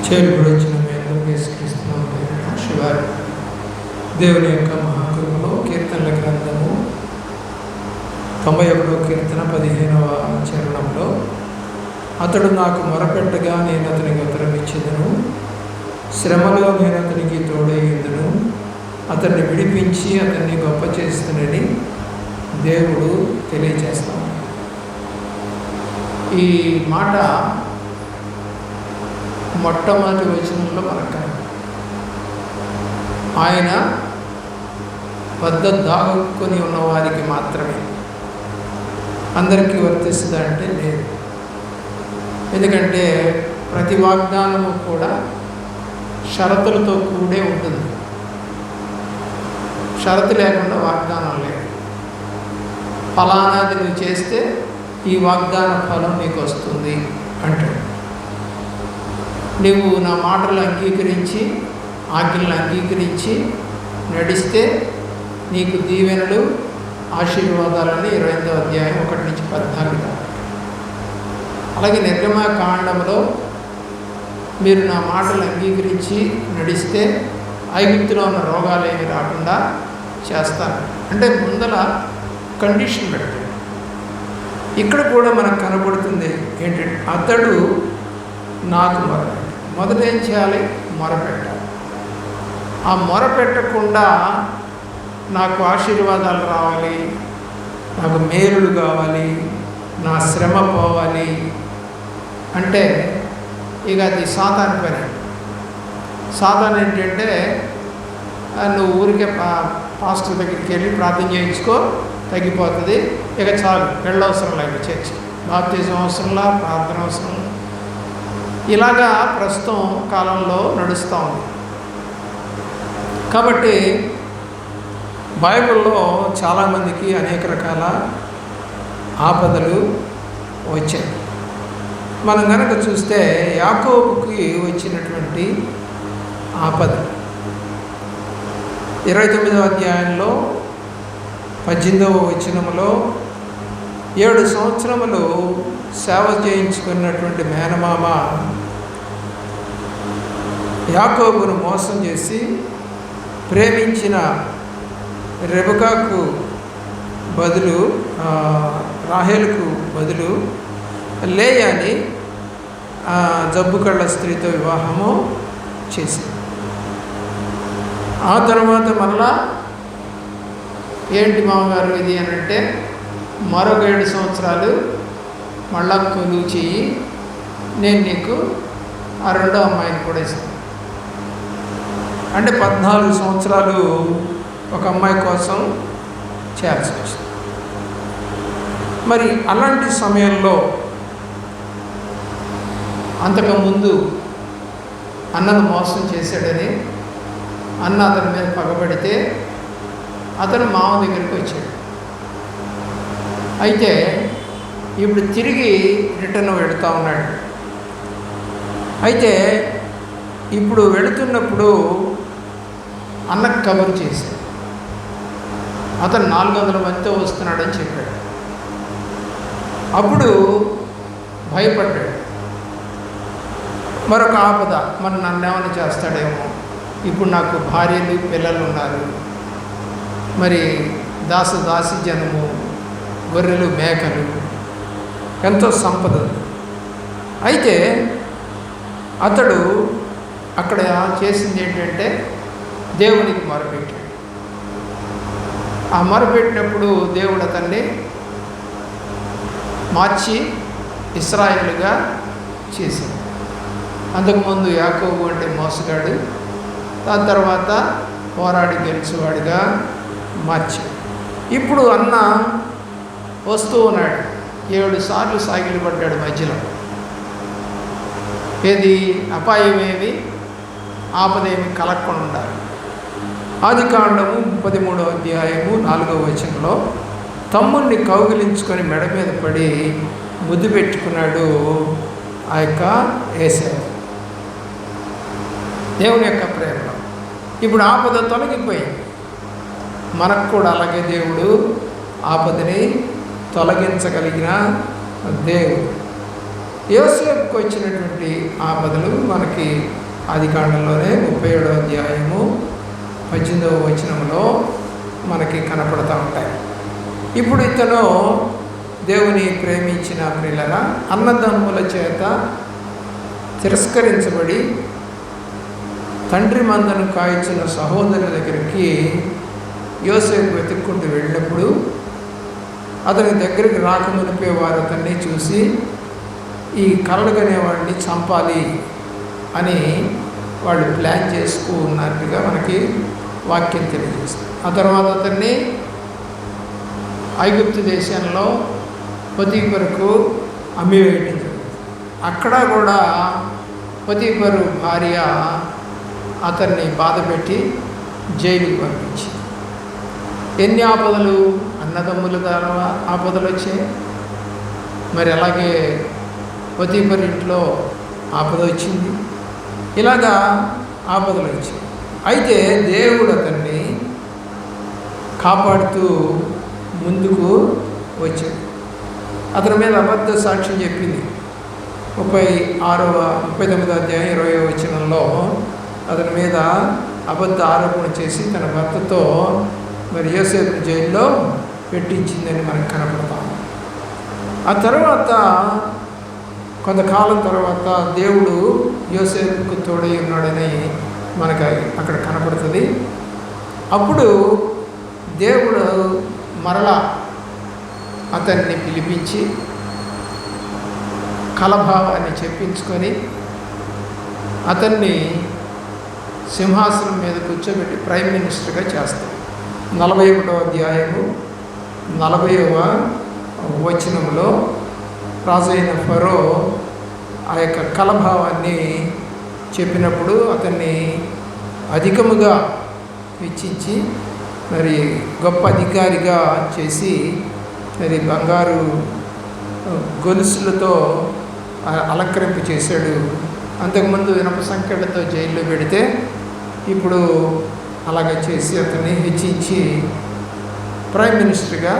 చేరుకుని వచ్చిన మేము యేసుక్రీస్తున్నాం శివారి దేవుని యొక్క మహాకృపలో కీర్తనల గ్రంథము 91వ కీర్తన 15వ చరణంలో అతడు నాకు మొరపెట్టగా నేను అతనికి ఉత్తరం ఇచ్చేదను, శ్రమలో నేను అతనికి తోడయ్యేదను, అతన్ని విడిపించి అతన్ని గొప్ప చేస్తునని దేవుడు తెలియజేస్తాడు. ఈ మాట మొట్టమొదటి వచనంలో మనకు ఆయన వద్ద దాగుకొని ఉన్న వారికి మాత్రమే, అందరికీ వర్తిస్తుందంటే లేదు. ఎందుకంటే ప్రతి వాగ్దానము కూడా షరతులతో కూడే ఉంటుంది. షరతు లేకుండా వాగ్దానం లేదు. ఫలానాది నువ్వు చేస్తే ఈ వాగ్దాన ఫలం నీకు వస్తుంది అంటాడు. నువ్వు నా మాటలు అంగీకరించి ఆజ్ఞలను అంగీకరించి నడిస్తే నీకు దీవెనలు ఆశీర్వాదాలని 28వ అధ్యాయం 1 నుంచి 14. అలాగే నిర్గమకాండంలో మీరు నా మాటలు అంగీకరించి నడిస్తే ఐగుప్తులో ఉన్న రోగాలు ఏమి రాకుండా చేస్తాను అంటే ముందల కండిషన్ పెడతాడు. ఇక్కడ కూడా మనకు కనబడుతుంది ఏంటంటే అతడు నాకు మొదట ఏం చేయాలి? మొరపెట్టాలి. ఆ మొరపెట్టకుండా నాకు ఆశీర్వాదాలు రావాలి, నాకు మేలులు కావాలి, నా శ్రమ పోవాలి అంటే ఇక అది సాతాను పని. సాతాను ఏంటంటే నువ్వు ఊరికే పాస్టర్ దగ్గరికి వెళ్ళి ప్రార్థన చేయించుకో, తగ్గిపోతుంది, ఇక చాలు, వెళ్ళవసరం లేదు, చర్చి బాప్తిజం అవసరంలా, ప్రార్థన అవసరం, ఇలాగా ప్రస్తుతం కాలంలో నడుస్తూ ఉంది. కాబట్టి బైబిల్లో చాలామందికి అనేక రకాల ఆపదలు వచ్చాయి. మనం కనుక చూస్తే యాకోబుకి వచ్చినటువంటి ఆపద 29వ అధ్యాయంలో 18వ వచనంలో 7 సంవత్సరములు సేవ చేయించుకున్నటువంటి మేనమామ యాకోబును మోసం చేసి ప్రేమించిన రెబెకాకు బదులు రాహేలుకు బదులు లేయాని జబ్బు కళ్ళ స్త్రీతో వివాహము చేసింది. ఆ తర్వాత మరలా ఏంటి మామగారు ఇది అని అంటే మరొక 7 సంవత్సరాలు మళ్ళా కొలువు చెయ్యి, నేను నీకు ఆ రెండో అమ్మాయిని కూడా ఇస్తాను అంటే 14 సంవత్సరాలు ఒక అమ్మాయి కోసం చేయాల్సి వచ్చింది. మరి అలాంటి సమయంలో అంతకుముందు అన్నను మోసం చేశాడని అన్న అతని మీద పగబడితే అతను మామ దగ్గరికి వచ్చాడు. అయితే ఇప్పుడు తిరిగి రిటర్న్ వెళుతూ ఉన్నాడు. అయితే ఇప్పుడు వెళుతున్నప్పుడు అన్నకు కబురు చేశాడు, అతను 400 మందితో వస్తున్నాడని చెప్పాడు. అప్పుడు భయపడ్డాడు. మరొక ఆపద, మరి నన్ను ఏమైనా చేస్తాడేమో, ఇప్పుడు నాకు భార్యలు పిల్లలు ఉన్నారు, మరి దాసి జనము, గొర్రెలు మేకలు, ఎంతో సంపద. అయితే అతడు అక్కడ చేసింది ఏంటంటే దేవునికి మొరపెట్టాడు. ఆ మొరపెట్టినప్పుడు దేవుడు అతన్ని మార్చి ఇశ్రాయేలుగా చేశాడు. అంతకుముందు యాకోబు అంటే మోసగాడు, దాని తర్వాత పోరాడి గెలిచేవాడిగా మార్చాడు. ఇప్పుడు అన్న వస్తూ ఉన్నాడు, 7 సార్లు సాగిలి పడ్డాడు మధ్యలో. ఏది అపాయమేమి ఆపదేమి కలగకుండా ఉండాలి. ఆదికాండము 13వ అధ్యాయము 4వ వచనంలో తమ్ముడిని కౌగిలించుకొని మెడ మీద పడి ముద్దు పెట్టుకున్నాడు ఆ యొక్క ఏశావు, దేవుని యొక్క ప్రేమలో. ఇప్పుడు ఆపద తొలగిపోయింది. మనకు కూడా అలాగే దేవుడు ఆపదని తొలగించగలిగిన దేవుడు. యోసేపుకు వచ్చినటువంటి ఆపదలు మనకి ఆదికాండంలోనే 37వ అధ్యాయము 18వ వచనంలో మనకి కనపడుతూ ఉంటాయి. ఇప్పుడు ఇతను దేవుని ప్రేమించిన ప్రియులరా, అన్నదమ్ముల చేత తిరస్కరించబడి తండ్రి మందను కాయించిన సహోదరుల దగ్గరికి యోసేపు వెతుక్కుంటూ వెళ్ళినప్పుడు అతని దగ్గరికి రాకమునిపే వారు అతన్ని చూసి ఈ కరడుగనేవాడిని చంపాలి అని వాళ్ళు ప్లాన్ చేసుకున్నట్టుగా మనకి వాక్యం తెలియజేస్తుంది. ఆ తర్వాత అతన్ని ఐగుప్తు దేశంలో పొతీఫరుకు అమ్మివేయడం జరిగింది. అక్కడ కూడా పొతీఫరు భార్య అతన్ని బాధపెట్టి జైలుకి పంపించింది. ఎన్ని ఆపదలు, అన్నదమ్ముల ద్వారా ఆపదలు వచ్చాయి. మరి అలాగే పొతీఫరు ఇంట్లో ఆపద వచ్చింది. ఇలాగా ఆపదలు వచ్చాయి. అయితే దేవుడు అతన్ని కాపాడుతూ ముందుకు వచ్చాడు. అతని మీద అబద్ధ సాక్ష్యం చెప్పింది. 39వ అధ్యాయం 20వ వచనంలో అతని మీద అబద్ధ ఆరోపణ చేసి తన భర్తతో మరి యోసేపు జైల్లో పెట్టించిందని మనకు కనపడతాం. ఆ తర్వాత కొంతకాలం తర్వాత దేవుడు యోసేపుకు తోడై ఉన్నాడని మనకు అక్కడ కనపడుతుంది. అప్పుడు దేవుడు మరలా అతన్ని పిలిపించి కలభావాన్ని చెప్పించుకొని అతన్ని సింహాసనం మీద కూర్చోబెట్టి ప్రైమ్ మినిస్టర్గా చేస్తాడు. 41వ అధ్యాయము 40వ వచనంలో రాజైన ఫరో ఆ యొక్క కలభావాన్ని చెప్పినప్పుడు అతన్ని అధికముగా హెచ్చించి మరి గొప్ప అధికారిగా చేసి మరి బంగారు గొలుసులతో అలంకరింపు చేశాడు. అంతకుముందు ఇనప సంఖ్యలతో జైల్లో పెడితే ఇప్పుడు అలాగ చేసి అతన్ని హెచ్చించి ప్రైమ్ మినిస్టర్గా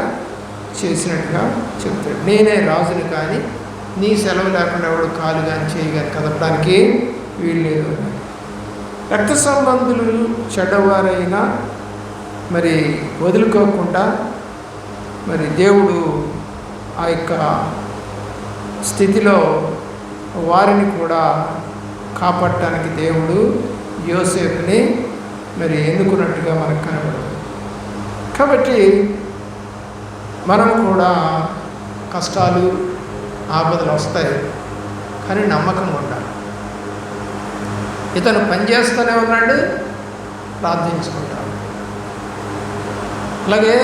చేసినట్టుగా చెప్తాడు. నేనే రాజుని కానీ నీ సెలవు లేకుండా ఎవడు కాలు కానీ చేయి కానీ కదపడానికి వీలు లేదు. రక్త సంబంధులు చెడ్డవారైనా మరి వదులుకోకుండా మరి దేవుడు ఆ యొక్క స్థితిలో వారిని కూడా కాపాడటానికి దేవుడు యోసేపుని మరి ఎన్నుకున్నట్టుగా మనకు కనబడదు. కాబట్టి మనం కూడా కష్టాలు ఆపదలు వస్తాయి, కానీ నమ్మకంగా ఉండాలి. ఇతను పనిచేస్తూనే ఉన్నాడు, ప్రార్థించుకుంటాడు. అలాగే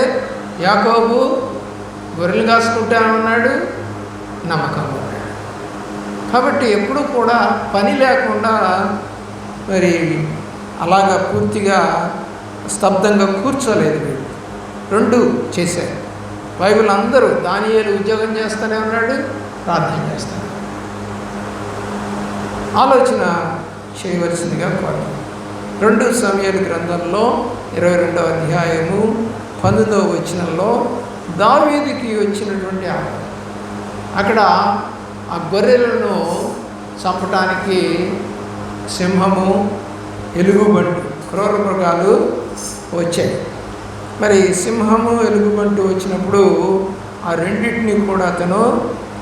యాకోబు గొర్రెలు కాసుకుంటా ఉన్నాడు, నమ్మకంగా ఉన్నాడు. కాబట్టి ఎప్పుడూ కూడా పని లేకుండా మరి అలాగా పూర్తిగా స్తబ్దంగా కూర్చోలేదు. వీళ్ళు రెండు చేశారు. బైబిల్ అందరూ దానియేలు ఉద్యోగం చేస్తూనే ఉన్నాడు, ప్రార్థన చేస్తాడు. ఆలోచన చేయవలసిందిగా కోరు. 2 సమూయేలు గ్రంథంలో 22వ అధ్యాయము 19వ వచనంలో దావీదుకి వచ్చినటువంటి అక్కడ ఆ గొర్రెలను చంపటానికి సింహము, ఎలుగుబంటు, క్రూర మృగాలు వచ్చాయి. మరి సింహము, ఎలుగుబంటు వచ్చినప్పుడు ఆ రెండింటిని కూడా అతను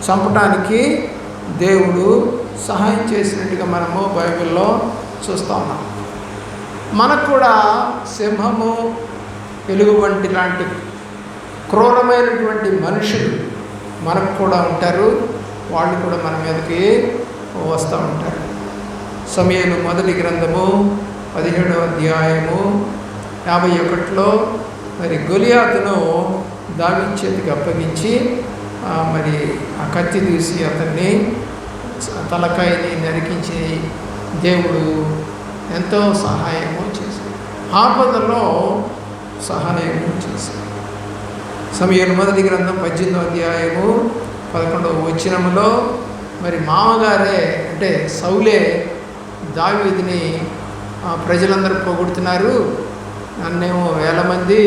చంపటానికి దేవుడు సహాయం చేసినట్టుగా మనము బైబిల్లో చూస్తూ ఉన్నాం. మనకు కూడా సింహము, ఎలుగుబంటి లాంటి క్రూరమైనటువంటి మనుషులు మనకు కూడా ఉంటారు. వాళ్ళు కూడా మన మీదకి వస్తూ ఉంటారు. సమూయేలు మొదటి గ్రంథము 17వ అధ్యాయము 51లో మరి గొలియాతును దావీదు చేతికి అప్పగించి మరి ఆ కత్తి తీసి అతన్ని తలకాయని నరికించి దేవుడు ఎంతో సహాయము చేశాడు. ఆపదలో సహాయము చేశాడు. సమూయేలు మొదటి గ్రంథం 18వ అధ్యాయము 11వ వచనములో మరి మామగారే అంటే సౌలే దావీదుని ప్రజలందరూ పొగుడుతున్నారు, నన్నేమో 1000 మంది,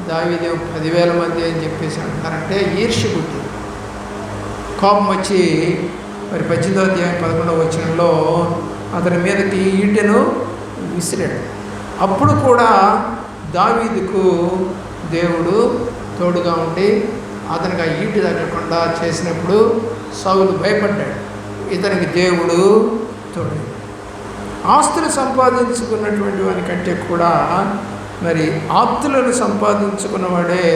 దావీదేమో 10,000 మంది అని చెప్పేసి అంటున్నారంటే ఈర్ష్య పుట్టి కోపం వచ్చి మరి 18వ అధ్యాయం 11వ వచనంలో అతని మీదకి ఈటెను విసిరాడు. అప్పుడు కూడా దావీదుకు దేవుడు తోడుగా ఉండి అతనికి ఆ ఈటు తగ్గకుండా చేసినప్పుడు సౌలు భయపడ్డాడు. ఇతనికి దేవుడు తోడు. ఆస్తులు సంపాదించుకున్నటువంటి వానికంటే కూడా మరి ఆప్తులను సంపాదించుకున్నవాడే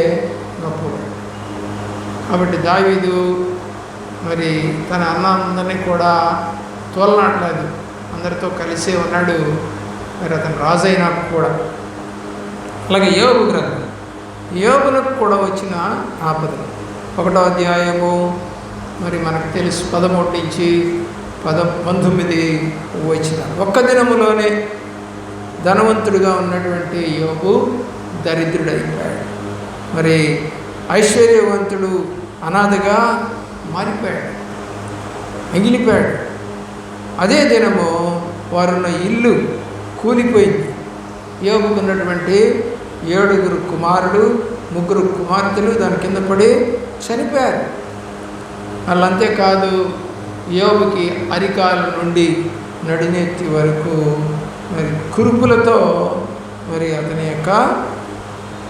గొప్పవాడు. కాబట్టి దావీదు మరి తన అన్నందరినీ కూడా తోలనాడలేదు, అందరితో కలిసే ఉన్నాడు. మరి అతను రాజైనా కూడా. అలాగే యోబు గ్రంథం, యోబునకు కూడా వచ్చిన ఆపదలు 1వ అధ్యాయము మరి మనకు తెలుసు 13 నుంచి 19 వచ్చిన. ఒక్క దినములోనే ధనవంతుడిగా ఉన్నటువంటి యోబు దరిద్రుడైపోయాడు. మరి ఐశ్వర్యవంతుడు అనాథగా మారిపోయాడు, మిగిలిపోయాడు. అదే దినము వారున్న ఇల్లు కూలిపోయింది. యోబుకు ఉన్నటువంటి 7 కుమారులు 3 కుమార్తెలు దాని కింద పడి చనిపోయారు. వాళ్ళంతేకాదు యోబుకి అరికాల నుండి నడినెత్తి వరకు మరి కురుపులతో మరి అతని యొక్క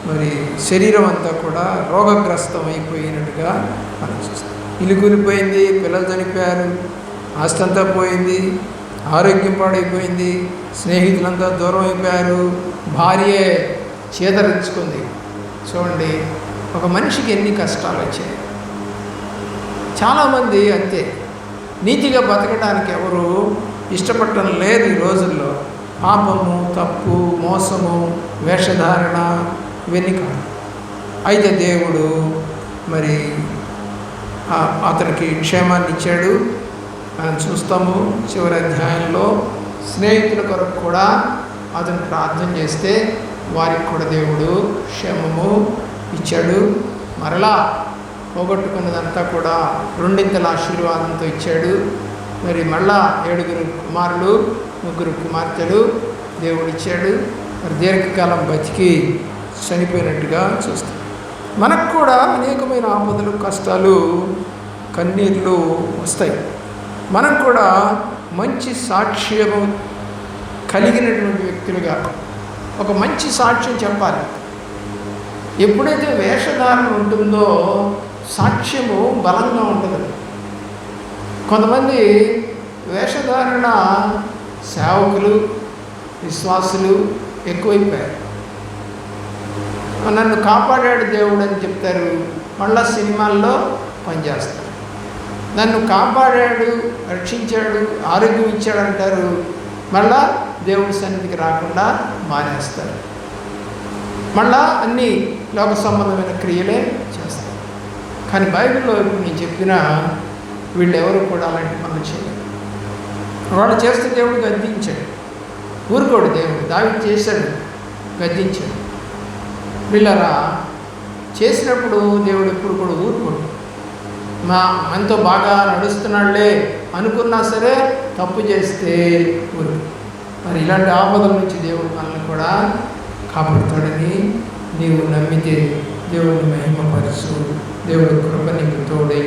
మరి శరీరం అంతా కూడా రోగగ్రస్తం అయిపోయినట్టుగా మనం చూస్తాం. ఇల్లు కూలిపోయింది, పిల్లలు చనిపోయారు, ఆస్తి అంతా పోయింది, ఆరోగ్యం పాడైపోయింది, స్నేహితులంతా దూరం అయిపోయారు, భార్యే చేదరించుకుంది. చూడండి, ఒక మనిషికి ఎన్ని కష్టాలు వచ్చాయి. చాలామంది అంతే, నీతిగా బతకడానికి ఎవరు ఇష్టపడటం లేదు ఈ రోజుల్లో. పాపము, తప్పు, మోసము, వేషధారణ ఇవన్నీ కాదు. అయితే దేవుడు మరి అతనికి క్షేమాన్ని ఇచ్చాడు. మనం చూస్తాము చివరి అధ్యాయంలో స్నేహితుల కొరకు కూడా అతను ప్రార్థన చేస్తే వారికి కూడా దేవుడు క్షేమము ఇచ్చాడు. మరలా పోగొట్టుకున్నదంతా కూడా 2 ఆశీర్వాదంతో ఇచ్చాడు. మరి మళ్ళా 7 కుమారులు 3 కుమార్తెలు దేవుడు ఇచ్చాడు. మరి దీర్ఘకాలం బతికి చనిపోయినట్టుగా చూస్తాం. మనకు కూడా అనేకమైన ఆపదలు, కష్టాలు, కన్నీళ్ళు వస్తాయి. మనం కూడా మంచి సాక్ష్యము కలిగినటువంటి వ్యక్తులుగా ఒక మంచి సాక్ష్యం చెప్పాలి. ఎప్పుడైతే వేషధారణ ఉంటుందో సాక్ష్యము బలంగా ఉంటుంది. కొంతమంది వేషధారణ సేవకులు, విశ్వాసులు ఎక్కువైపోయారు. నన్ను కాపాడాడు దేవుడు అని చెప్తారు, మళ్ళా సినిమాల్లో పనిచేస్తారు. నన్ను కాపాడాడు, రక్షించాడు, ఆరోగ్యం ఇచ్చాడు అంటారు, మళ్ళా దేవుడి సన్నిధికి రాకుండా మానేస్తారు. మళ్ళా అన్ని లోక సంబంధమైన క్రియలే చేస్తారు. కానీ బైబిల్లో ఇప్పుడు నేను చెప్పిన వీళ్ళు ఎవరు కూడా అలాంటి పనులు చేయరు. వాళ్ళు చేస్తే దేవుడు గద్దించాడు, ఊరుకోడు. దేవుడు దావీదు చేశాడు, గద్దించాడు. వీళ్ళరా చేసినప్పుడు దేవుడు ఎప్పుడు కూడా ఊరుకోడు. మనతో బాగా నడుస్తున్నాడులే అనుకున్నా సరే తప్పు చేస్తే ఊరు. మరి ఇలాంటి ఆపదల నుంచి దేవుడు మనల్ని కూడా కాపాడుతాడని నీవు నమ్మితే దేవుడిని మహిమపరచు. దేవుడి కృప నీకు తోడై